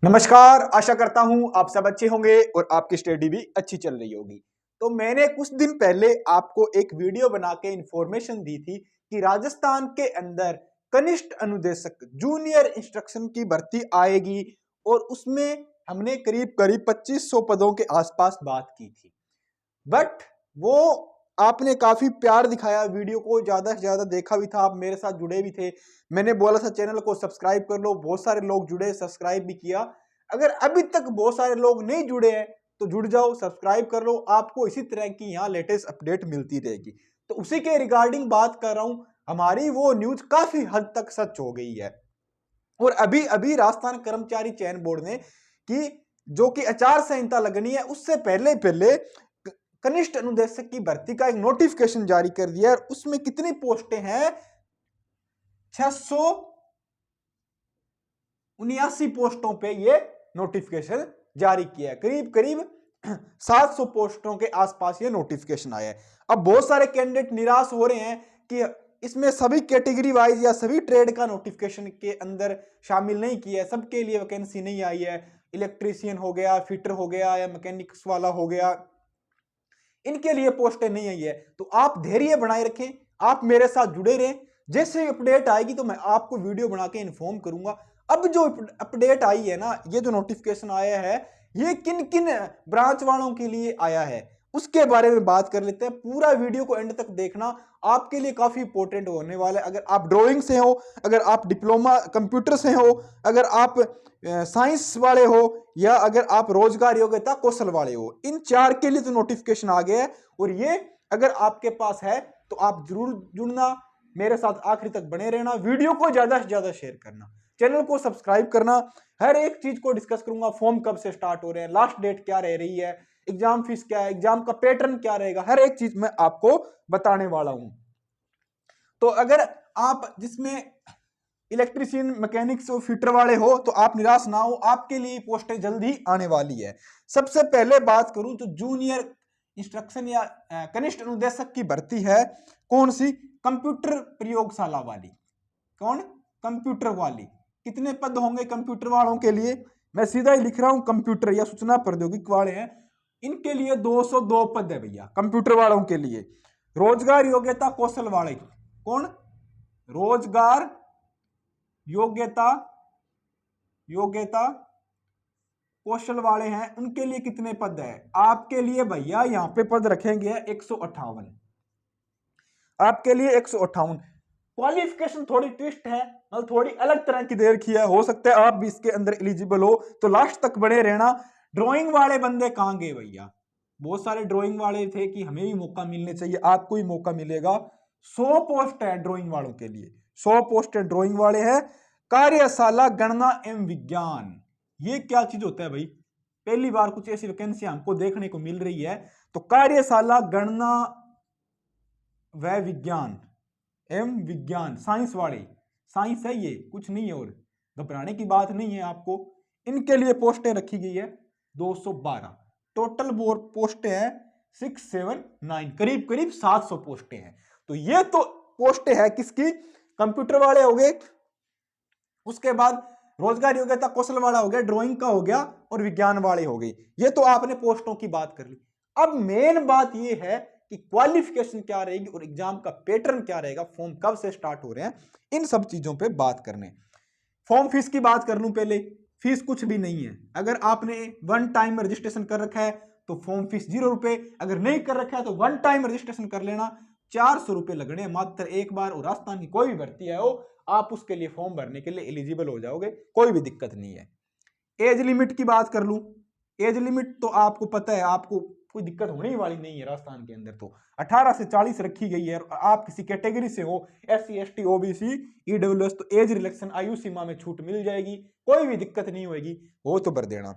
नमस्कार। आशा करता हूं आप सब अच्छे होंगे और आपकी स्टडी भी अच्छी चल रही होगी। तो मैंने कुछ दिन पहले आपको एक वीडियो बना के इंफॉर्मेशन दी थी कि राजस्थान के अंदर कनिष्ठ अनुदेशक जूनियर इंस्ट्रक्शन की भर्ती आएगी और उसमें हमने करीब करीब 2500 पदों के आसपास बात की थी। बट वो आपने काफी प्यार दिखाया, वीडियो को ज्यादा से ज्यादा देखा भी था, आप मेरे साथ जुड़े भी थे। मैंने बोला था चैनल को सब्सक्राइब कर लो, बहुत सारे लोग जुड़े, सब्सक्राइब भी किया। अगर अभी तक बहुत सारे लोग नहीं जुड़े हैं तो जुड़ जाओ, सब्सक्राइब कर लो, आपको इसी तरह की यहाँ लेटेस्ट अपडेट मिलती रहेगी। तो उसी के रिगार्डिंग बात कर रहा हूं। हमारी वो न्यूज काफी हद तक सच हो गई है और अभी अभी राजस्थान कर्मचारी चयन बोर्ड ने कि जो कि आचार संहिता लगनी है उससे पहले पहले कनिष्ठ अनुदेशक की भर्ती का एक नोटिफिकेशन जारी कर दिया है। उसमें कितनी पोस्टें हैं? 679 पोस्टों पे ये नोटिफिकेशन जारी किया है। करीब करीब 700 पोस्टों के आसपास ये नोटिफिकेशन आया है। अब बहुत सारे कैंडिडेट निराश हो रहे हैं कि इसमें सभी कैटेगरी वाइज या सभी ट्रेड का नोटिफिकेशन के अंदर शामिल नहीं किया है, सबके लिए वैकेंसी नहीं आई है। इलेक्ट्रीशियन हो गया, फिटर हो गया या मैकेनिक्स वाला हो गया, इनके लिए पोस्टें नहीं आई है। तो आप धैर्य बनाए रखें, आप मेरे साथ जुड़े रहें। जैसे अपडेट आएगी तो मैं आपको वीडियो बना के इन्फॉर्म करूंगा। अब जो अपडेट आई है ना, ये जो नोटिफिकेशन आया है, ये किन किन ब्रांच वालों के लिए आया है उसके बारे में बात कर लेते हैं। पूरा वीडियो को एंड तक देखना, आपके लिए काफी इंपॉर्टेंट होने वाला है। अगर आप ड्राइंग से हो, अगर आप डिप्लोमा कंप्यूटर से हो, अगर आप साइंस वाले हो, या अगर आप रोजगार योग्यता कौशल वाले हो, इन चार के लिए तो नोटिफिकेशन आ गया है। और ये अगर आपके पास है तो आप जरूर जुड़ना, मेरे साथ आखिरी तक बने रहना, वीडियो को ज्यादा से ज्यादा शेयर करना, चैनल को सब्सक्राइब करना। हर एक चीज को डिस्कस करूंगा। फॉर्म कब से स्टार्ट हो रहे हैं, लास्ट डेट क्या रह रही है, एग्जाम फीस क्या है, एग्जाम का पैटर्न क्या रहेगा, हर एक चीज मैं आपको बताने वाला हूं। तो अगर आप जिसमें इलेक्ट्रीशियन, मैकेनिक्स और फिटर वाले हो तो आप निराश ना हो, आपके लिए पोस्टें जल्दी आने वाली है। सबसे पहले बात करूं तो जूनियर इंस्ट्रक्शन या कनिष्ठ अनुदेशक की भर्ती है। कौन सी? कंप्यूटर प्रयोगशाला वाली। कौन? कंप्यूटर वाली। कितने पद होंगे कंप्यूटर वालों के लिए? मैं सीधा ही लिख रहा हूं, कंप्यूटर या सूचना प्रौद्योगिकी वाले हैं, इनके लिए 202 पद है भैया, कंप्यूटर वालों के लिए। रोजगार योग्यता कौशल वाले, कौन? रोजगार योग्यता योग्यता कौशल वाले हैं, उनके लिए कितने पद है? आपके लिए भैया यहां पे पद रखेंगे 158, आपके लिए 158। क्वालिफिकेशन थोड़ी ट्विस्ट है, मतलब थोड़ी अलग तरह की दे रखी है, हो सकता है आप भी इसके अंदर एलिजिबल हो, तो लास्ट तक बने रहना। ड्राइंग वाले बंदे कहां गए भैया? बहुत सारे ड्राइंग वाले थे कि हमें भी मौका मिलने चाहिए, आपको ही मौका मिलेगा। 100 पोस्ट है ड्राइंग वालों के लिए, 100 पोस्ट ड्राइंग वाले हैं। कार्यशाला गणना एवं विज्ञान, ये क्या चीज होता है भाई? पहली बार कुछ ऐसी वैकेंसी हमको देखने को मिल रही है। तो कार्यशाला गणना व विज्ञान एवं विज्ञान, साइंस वाले, साइंस है ये, कुछ नहीं है और घबराने की बात नहीं है आपको। इनके लिए पोस्टें रखी गई है 212। टोटल पोस्टें हैं 679, करीब करीब 700 पोस्टें हैं। तो ये तो पोस्टें हैं किसकी? कंप्यूटर वाले हो गए, उसके बाद रोजगार योग्यता कौशल वाला हो गया, ड्राइंग का हो गया, और विज्ञान वाले हो गए। ये तो आपने पोस्टों की बात कर ली। अब मेन बात ये है कि क्वालिफिकेशन क्या रहेगी और एग्जाम का पैटर्न क्या रहेगा, फॉर्म कब से स्टार्ट हो रहे हैं, इन सब चीजों पे बात करने। फॉर्म फीस की बात कर लूं पहले। फीस कुछ भी नहीं है। अगर आपने वन टाइम रजिस्ट्रेशन कर रखा है तो फॉर्म फीस 0 रुपए, अगर नहीं कर रखा है तो वन टाइम रजिस्ट्रेशन कर लेना, 400 रुपए लगने मात्र एक बार। और राजस्थान की कोई भी भर्ती है हो, आप उसके लिए फॉर्म भरने के लिए एलिजिबल हो जाओगे, कोई भी दिक्कत नहीं है। एज लिमिट की बात कर लूं, एज लिमिट तो आपको पता है, आपको कोई दिक्कत होने वाली नहीं है। राजस्थान के अंदर तो 18 से 40 रखी गई है। आप किसी कैटेगरी से हो, SC ST OBC EWS, तो एज रिलैक्सेशन, आयु सीमा में छूट मिल जाएगी, कोई भी दिक्कत नहीं होगी, वो तो भर देना।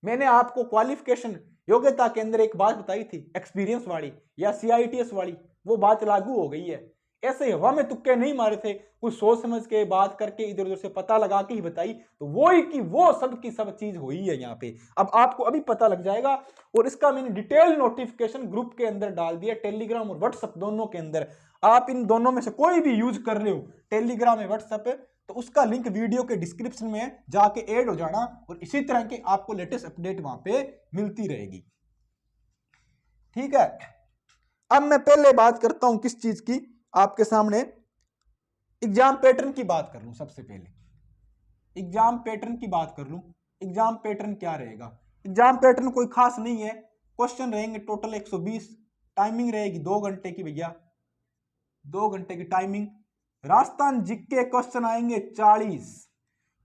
मैंने आपको क्वालिफिकेशन योग्यता के अंदर एक बात बताई थी, एक्सपीरियंस वाली या CITS वाली, वो बात लागू हो गई है। ऐसे हवा में तुक्के नहीं मारे थे, कुछ सोच समझ के बात करके इधर उधर से पता लगा के ही बताई, तो वो ही की वो सब की सब चीज हुई है यहाँ पे। अब आपको अभी पता लग जाएगा। और इसका मैंने डिटेल नोटिफिकेशन ग्रुप के अंदर डाल दिया, टेलीग्राम और व्हाट्सएप दोनों के अंदर। आप इन दोनों में से कोई भी यूज कर रहे हो, टेलीग्राम या व्हाट्सएप, तो उसका लिंक वीडियो के डिस्क्रिप्शन में जाके ऐड हो जाना, और इसी तरह के आपको लेटेस्ट अपडेट वहां पे मिलती रहेगी। ठीक है, अब मैं पहले बात करता हूं किस चीज की, आपके सामने एग्जाम पैटर्न की बात कर लूं। सबसे पहले एग्जाम पैटर्न की बात कर लूं। एग्जाम पैटर्न क्या रहेगा? एग्जाम पैटर्न कोई खास नहीं है। क्वेश्चन रहेंगे टोटल 120, टाइमिंग रहेगी 2 घंटे की भैया, 2 घंटे की टाइमिंग। राजस्थान जीके क्वेश्चन आएंगे 40,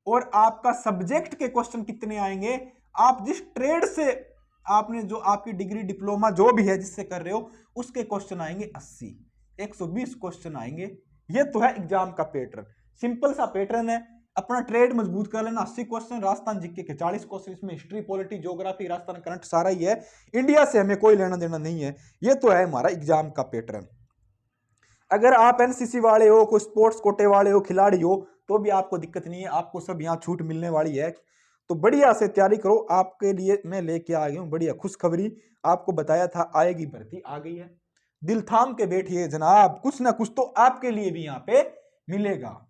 और आपका सब्जेक्ट के क्वेश्चन कितने आएंगे? आप जिस ट्रेड से आपने, जो आपकी डिग्री डिप्लोमा जो भी है जिससे कर रहे हो, उसके क्वेश्चन आएंगे 80, 120 क्वेश्चन आएंगे। ये तो है एग्जाम का पैटर्न, सिंपल सा पैटर्न है। अपना ट्रेड मजबूत कर लेना। 80 क्वेश्चन, राजस्थान जीके के 40 क्वेश्चन, इसमें history, polity, geography, Rajasthan current सारा ही है। इंडिया से हमें कोई लेना देना नहीं है। ये तो है हमारा एग्जाम का पैटर्न। अगर आप एनसीसी वाले हो, कोई स्पोर्ट्स कोटे वाले हो, खिलाड़ी हो, तो भी आपको दिक्कत नहीं है, आपको सब यहाँ छूट मिलने वाली है। तो बढ़िया से तैयारी करो। आपके लिए मैं लेके आ गया हूँ बढ़िया खुशखबरी। आपको बताया था आएगी भर्ती, आ गई है। दिल थाम के बैठिए जनाब, कुछ ना कुछ तो आपके लिए भी यहाँ पे मिलेगा।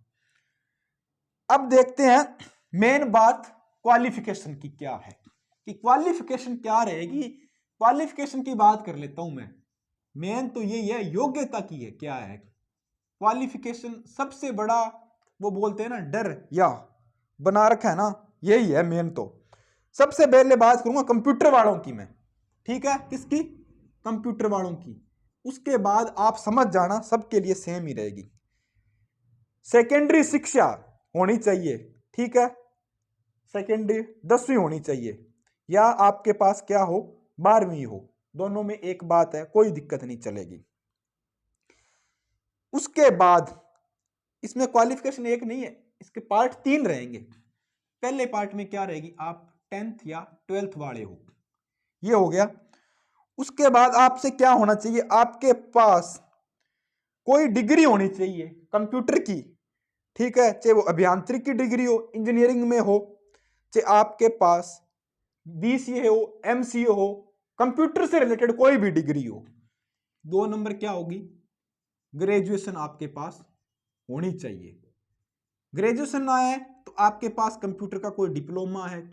अब देखते हैं मेन बात क्वालिफिकेशन की क्या है, कि क्वालिफिकेशन क्या रहेगी। क्वालिफिकेशन की बात कर लेता हूं मैं। मेन तो यही है, योग्यता की है क्या है क्वालिफिकेशन। सबसे बड़ा वो बोलते हैं ना डर या बना रखा है ना, यही है मेन। तो सबसे पहले बात करूंगा कंप्यूटर वालों की मैं। ठीक है, किसकी? कंप्यूटर वालों की। उसके बाद आप समझ जाना सबके लिए सेम ही रहेगी। सेकेंडरी शिक्षा होनी चाहिए, ठीक है, सेकेंडरी 10वीं होनी चाहिए, या आपके पास क्या हो 12वीं हो, दोनों में एक बात है, कोई दिक्कत नहीं चलेगी। उसके बाद इसमें क्वालिफिकेशन एक नहीं है, इसके पार्ट 3 रहेंगे। पहले पार्ट में क्या रहेगी, आप 10th या 12th वाले हो, ये हो गया। उसके बाद आपसे क्या होना चाहिए, आपके पास कोई डिग्री होनी चाहिए कंप्यूटर की, ठीक है, चाहे वो अभियांत्रिकी की डिग्री हो, इंजीनियरिंग में हो, चाहे आपके पास बीसीए हो, एमसीए हो, कंप्यूटर से रिलेटेड कोई भी डिग्री हो। 2 नंबर क्या होगी, ग्रेजुएशन आपके पास होनी चाहिए। ग्रेजुएशन ना है तो आपके पास कंप्यूटर का कोई डिप्लोमा है,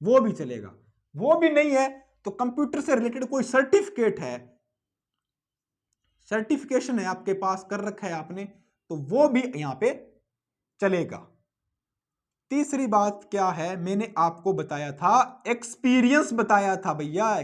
वो भी चलेगा। वो भी नहीं है तो कंप्यूटर से रिलेटेड कोई सर्टिफिकेट है, सर्टिफिकेशन है आपके पास, कर रखा है आपने, तो वो भी यहां पे चलेगा। तीसरी बात क्या है, मैंने आपको बताया था एक्सपीरियंस बताया था भैया,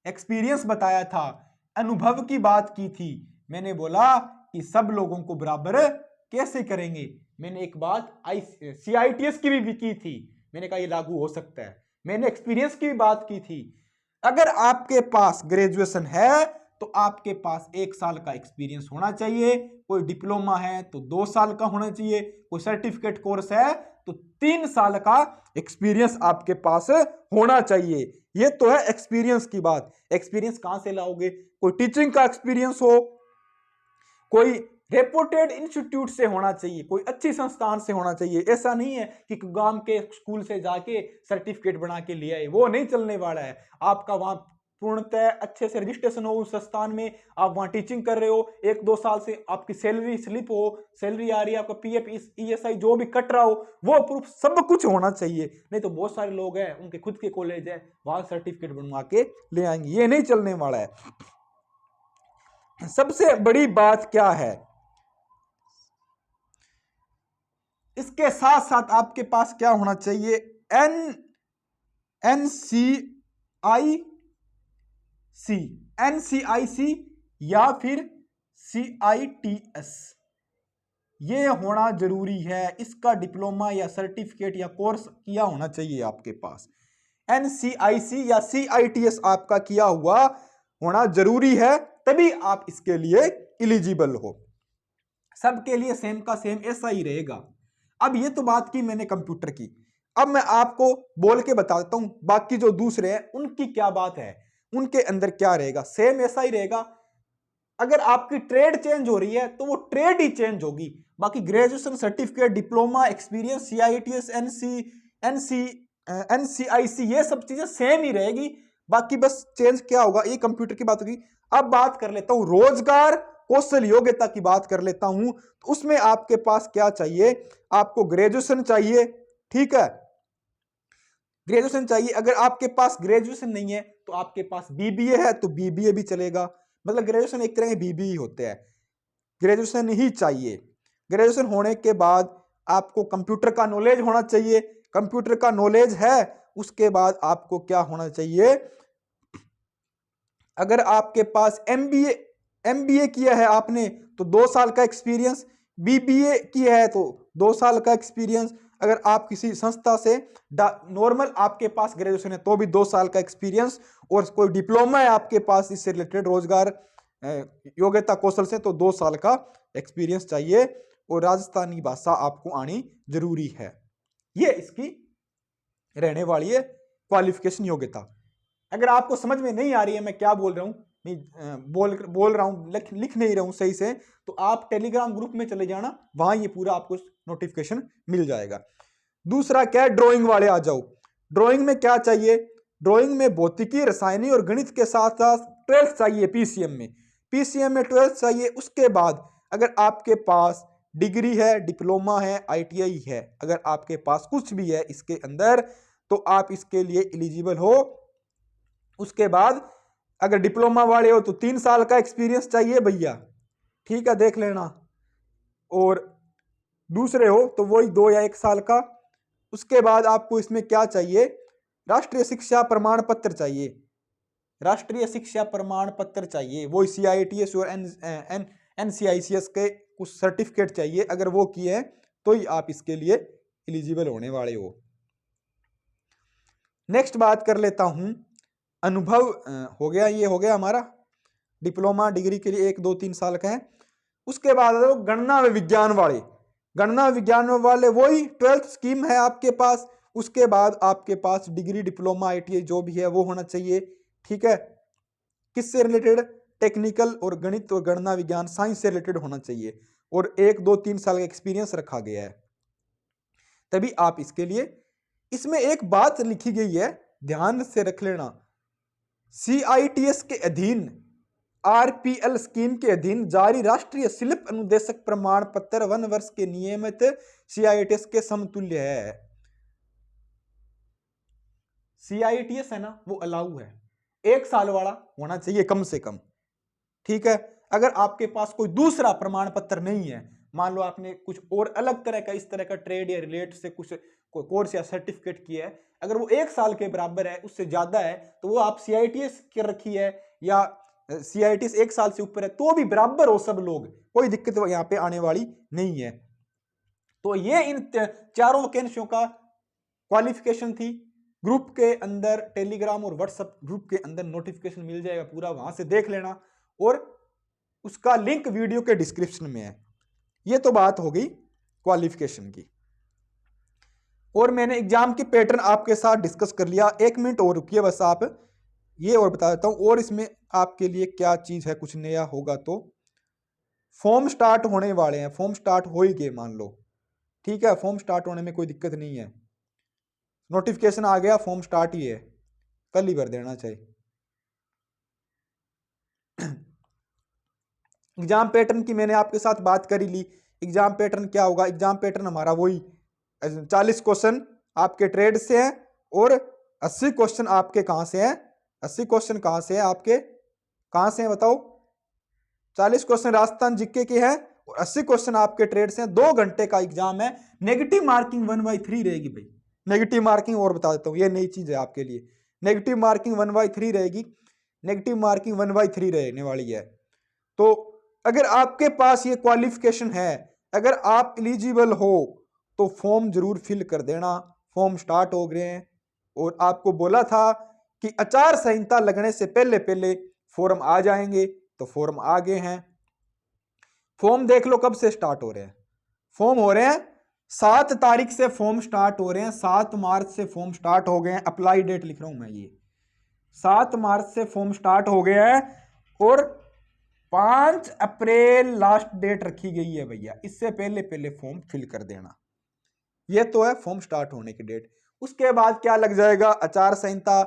एक्सपीरियंस बताया था, अनुभव की बात की थी। मैंने बोला कि सब लोगों को बराबर कैसे करेंगे। मैंने एक बात CITS की भी की थी, मैंने कहा ये लागू हो सकता है। मैंने एक्सपीरियंस की भी बात की थी। अगर आपके पास ग्रेजुएशन है तो आपके पास 1 साल का एक्सपीरियंस होना चाहिए, कोई डिप्लोमा है तो 2 साल का होना चाहिए, कोई सर्टिफिकेट कोर्स है तो 3 साल का एक्सपीरियंस आपके पास होना चाहिए। ये तो है एक्सपीरियंस की बात। एक्सपीरियंस कहां से लाओगे, कोई टीचिंग का एक्सपीरियंस हो, कोई रेपुटेड इंस्टीट्यूट से होना चाहिए, कोई अच्छी संस्थान से होना चाहिए। ऐसा नहीं है कि गांव के स्कूल से जाके सर्टिफिकेट बना के ले आए, वो नहीं चलने वाला है। आपका वहां पूर्णतः अच्छे से रजिस्ट्रेशन हो उस संस्थान में, आप वहां टीचिंग कर रहे हो, 1-2 साल से आपकी सैलरी स्लिप हो, सैलरी आ रही है, आपका PF ESI जो भी कट रहा हो, वो प्रूफ सब कुछ होना चाहिए। नहीं तो बहुत सारे लोग हैं, उनके खुद के कॉलेज है, वहां सर्टिफिकेट बनवा के ले आएंगे, ये नहीं चलने वाला है। सबसे बड़ी बात क्या है, इसके साथ साथ आपके पास क्या होना चाहिए, NCIC या फिर CITS, ये होना जरूरी है। इसका डिप्लोमा या सर्टिफिकेट या कोर्स किया होना चाहिए आपके पास। NCIC या CITS आपका किया हुआ होना जरूरी है, तभी आप इसके लिए एलिजिबल हो। सबके लिए सेम का सेम ऐसा ही रहेगा। अब ये तो बात की मैंने कंप्यूटर की, अब मैं आपको बोल के बताता हूं बाकी जो दूसरे हैं उनकी क्या बात है, उनके अंदर क्या रहेगा। सेम ऐसा ही रहेगा। अगर आपकी ट्रेड चेंज हो रही है तो वो ट्रेड ही चेंज होगी, बाकी graduation, certificate, diploma, experience, CITS, NCIC ये सब चीजें सेम ही रहेगी। बाकी बस चेंज क्या होगा, ये कंप्यूटर की बात होगी। अब बात कर लेता हूं रोजगार कौशल योग्यता की बात कर लेता हूं, तो उसमें आपके पास क्या चाहिए, आपको ग्रेजुएशन चाहिए। ठीक है, ग्रेजुएशन चाहिए। अगर आपके पास ग्रेजुएशन नहीं है तो आपके पास बीबीए है तो बीबीए भी चलेगा। मतलब ग्रेजुएशन एक तरह के बीबीए होते हैं, ग्रेजुएशन ही चाहिए। ग्रेजुएशन होने के बाद आपको कंप्यूटर का नॉलेज होना चाहिए। कंप्यूटर का नॉलेज है, उसके बाद आपको क्या होना चाहिए, अगर आपके पास एमबीए किया है आपने तो 2 साल का एक्सपीरियंस, बीबीए किया है तो 2 साल का एक्सपीरियंस। अगर आप किसी संस्था से नॉर्मल आपके पास ग्रेजुएशन है तो भी 2 साल का एक्सपीरियंस, और कोई डिप्लोमा है आपके पास इससे रिलेटेड रोजगार योग्यता कौशल से तो 2 साल का एक्सपीरियंस चाहिए, और राजस्थानी भाषा आपको आनी जरूरी है। ये इसकी रहने वाली है क्वालिफिकेशन योग्यता। अगर आपको समझ में नहीं आ रही है मैं क्या बोल रहा हूं, नहीं बोल रहा हूं, लिख नहीं रहा हूं सही से, तो आप टेलीग्राम ग्रुप में चले जाना, वहां ये पूरा आपको नोटिफिकेशन मिल जाएगा। दूसरा क्या है, ड्राइंग वाले आ जाओ। ड्राइंग में क्या चाहिए, ड्राइंग में भौतिकी, रसायनी और गणित के साथ साथ 12th चाहिए। पीसीएम में 12th चाहिए। उसके बाद अगर आपके पास डिग्री है, डिप्लोमा है, आईटीआई है, अगर आपके पास कुछ भी है इसके अंदर तो आप इसके लिए एलिजिबल हो। उसके बाद अगर डिप्लोमा वाले हो तो 3 साल का एक्सपीरियंस चाहिए भैया, ठीक है, देख लेना। और दूसरे हो तो वही 2 या 1 साल का। उसके बाद आपको इसमें क्या चाहिए, राष्ट्रीय शिक्षा प्रमाण पत्र चाहिए। राष्ट्रीय शिक्षा प्रमाण पत्र चाहिए, वो CITS और NCICS के कुछ सर्टिफिकेट चाहिए। अगर वो किए हैं तो ही आप इसके लिए एलिजिबल होने वाले हो। नेक्स्ट बात कर लेता हूं, अनुभव हो गया, ये हो गया हमारा डिप्लोमा डिग्री के लिए 1, 2, 3 साल का है। उसके बाद गणना विज्ञान वाले, गणना विज्ञान वाले वही 12th स्कीम है आपके पास। उसके बाद आपके पास डिग्री, डिप्लोमा, आईटीआई जो भी है वो होना चाहिए। ठीक है, किससे रिलेटेड, टेक्निकल और गणित और गणना विज्ञान साइंस से रिलेटेड होना चाहिए, और 1, 2, 3 साल का एक्सपीरियंस रखा गया है, तभी आप इसके लिए। इसमें एक बात लिखी गई है, ध्यान से रख लेना, CITS के अधीन, RPL स्कीम के अधीन जारी राष्ट्रीय शिल्प अनुदेशक प्रमाण पत्र 1 वर्ष के नियमित CITS के समतुल्य है। CITS है ना, वो अलाउ है, 1 साल वाला होना चाहिए कम से कम। ठीक है, अगर आपके पास कोई दूसरा प्रमाण पत्र नहीं है, मान लो आपने कुछ और अलग तरह का, इस तरह का ट्रेड या रिलेट से कुछ कोर्स या सर्टिफिकेट किया है, अगर वो 1 साल के बराबर है, उससे ज्यादा है, तो वो आप CITS कर रखी है या CITS 1 साल से ऊपर है तो भी बराबर हो सब लोग, कोई दिक्कत यहाँ पे आने वाली नहीं है। तो ये इन 4 वैकेंसियों का क्वालिफिकेशन थी। ग्रुप के अंदर, टेलीग्राम और व्हाट्सएप ग्रुप के अंदर नोटिफिकेशन मिल जाएगा पूरा, वहां से देख लेना, और उसका लिंक वीडियो के डिस्क्रिप्शन में है। ये तो बात हो गई क्वालिफिकेशन की, और मैंने एग्जाम की पैटर्न आपके साथ डिस्कस कर लिया। 1 मिनट और रुकिए बस, आप ये और बता देता हूं, और इसमें आपके लिए क्या चीज है, कुछ नया होगा तो फॉर्म स्टार्ट होने वाले हैं, फॉर्म स्टार्ट हो ही गए मान लो। ठीक है, फॉर्म स्टार्ट होने में कोई दिक्कत नहीं है, नोटिफिकेशन आ गया, फॉर्म स्टार्ट ही है, कल ही भर देना चाहिए। एग्जाम पैटर्न की मैंने आपके साथ बात करी ली। एग्जाम पैटर्न क्या होगा, एग्जाम पैटर्न हमारा वही 40 क्वेश्चन आपके ट्रेड से हैं, और 80 क्वेश्चन आपके कहां से हैं, 80 क्वेश्चन कहां से हैं आपके, कहां से हैं बताओ, 40 क्वेश्चन राजस्थान जीके के हैं और 80 क्वेश्चन आपके ट्रेड से हैं। 2 घंटे का एग्जाम है। नेगेटिव मार्किंग 1/3 रहेगी भाई, नेगेटिव मार्किंग और बता देता हूं, ये नई चीज है आपके लिए, नेगेटिव मार्किंग 1/3 रहेगी, नेगेटिव मार्किंग 1/3 रहने वाली है। तो अगर आपके पास ये क्वालिफिकेशन है, अगर आप एलिजिबल हो तो फॉर्म जरूर फिल कर देना। फॉर्म स्टार्ट हो गए हैं, और आपको बोला था कि आचार संहिता लगने से पहले पहले फॉर्म आ जाएंगे, तो फॉर्म आ गए हैं। फॉर्म देख लो कब से स्टार्ट हो रहे हैं, फॉर्म हो रहे हैं 7 तारीख से फॉर्म स्टार्ट हो रहे हैं, 7 मार्च से फॉर्म स्टार्ट हो गए हैं। अप्लाई डेट लिख रहा हूं मैं, ये 7 मार्च से फॉर्म स्टार्ट हो गया है, और 5 अप्रैल लास्ट डेट रखी गई है भैया, इससे पहले पहले फॉर्म फिल कर देना। ये तो है फॉर्म स्टार्ट होने की डेट। उसके बाद क्या लग जाएगा, आचार संहिता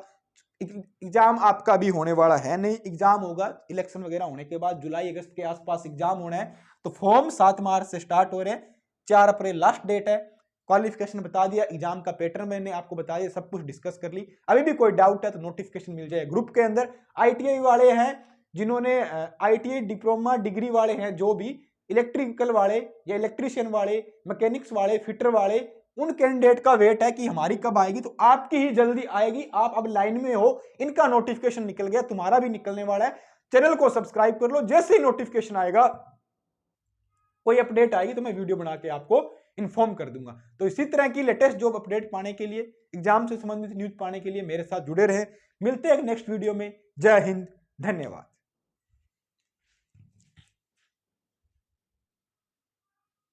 एग्जाम आपका भी होने वाला है नहीं, एग्जाम होगा इलेक्शन वगैरह होने के बाद, जुलाई अगस्त के आसपास एग्जाम होना है। तो फॉर्म 7 मार्च से स्टार्ट हो रहे हैं, 4 अप्रैल लास्ट डेट है। क्वालिफिकेशन बता दिया, एग्जाम का पैटर्न मैंने आपको बता दिया, सब कुछ डिस्कस कर ली। अभी भी कोई डाउट है तो नोटिफिकेशन मिल जाए ग्रुप के अंदर। आईटीआई वाले हैं जिन्होंने आईटीआई डिप्लोमा डिग्री वाले हैं, जो भी इलेक्ट्रिकल वाले या इलेक्ट्रीशियन वाले, मैकेनिक्स वाले, फिटर वाले, उन कैंडिडेट का वेट है कि हमारी कब आएगी। तो आपकी ही जल्दी आएगी, आप अब लाइन में हो, इनका नोटिफिकेशन निकल गया, तुम्हारा भी निकलने वाला है। चैनल को सब्सक्राइब कर लो, जैसे ही नोटिफिकेशन आएगा, कोई अपडेट आएगी तो मैं वीडियो बना के आपको इन्फॉर्म कर दूंगा। तो इसी तरह की लेटेस्ट जॉब अपडेट पाने के लिए, एग्जाम से संबंधित न्यूज पाने के लिए मेरे साथ जुड़े रहे। मिलते हैं नेक्स्ट वीडियो में। जय हिंद, धन्यवाद।